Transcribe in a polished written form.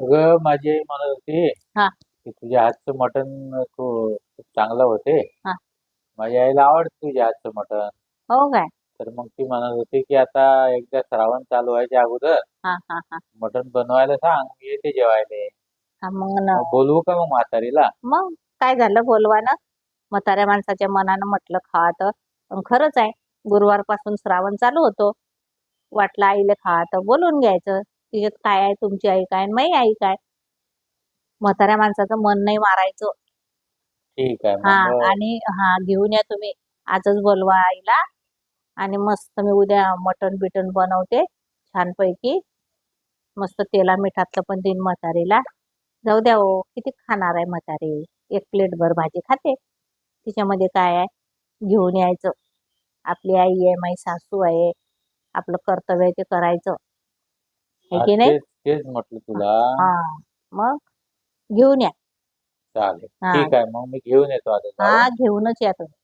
अगं माझी आई म्हणत होती हा की तुझ्या हातचं मटण खूप चांगलं होते. हा. माझ्या आईला आवडतं तुझ्या हातचं मटण. हो काय. तर मग ती म्हणत होती की आता एकदा श्रावण चालू व्हायच्या अगोदर हा हा हा. मटण बनवायला सांग, मी येते जेवायला. हा मग मग बोलवू का मग म्हातारीला? मग काय झालं बोलवा ना. म्हाताऱ्या माणसाच्या मनानं म्हटलं खा तर. पण खरंच आहे, गुरुवारपासून श्रावण चालू होतो. वाटलं आईले खा तर बोलून घ्यायचं. तिच्यात काय आहे, तुमची आई काय आणि माझी आई काय. म्हाताऱ्या माणसाचं मन नाही मारायचं. ठीक आहे हा. मग. आणि हा घेऊन या तुम्ही. आजच बोलवा आईला. आणि मस्त मी उद्या मटण बिटन बनवते छानपैकी. मस्त तेला मिठातलं पण देईन म्हातारीला. जाऊ द्या हो, किती खाणार आहे म्हातारी. एक प्लेट भर भाजी खाते. तिच्यामध्ये काय आहे, घेऊन यायचं. आपली आई आहे, माझी सासू आहे. आपलं कर्तव्य आहे ते करायचं, आहे हा, की नाही. तेच तेच म्हटलं तुला. हा. मग घेऊन या. चालेल, हा ठीक आहे मग मी घेऊन येतो आता हा जाऊन. घेऊनच या तुम्ही.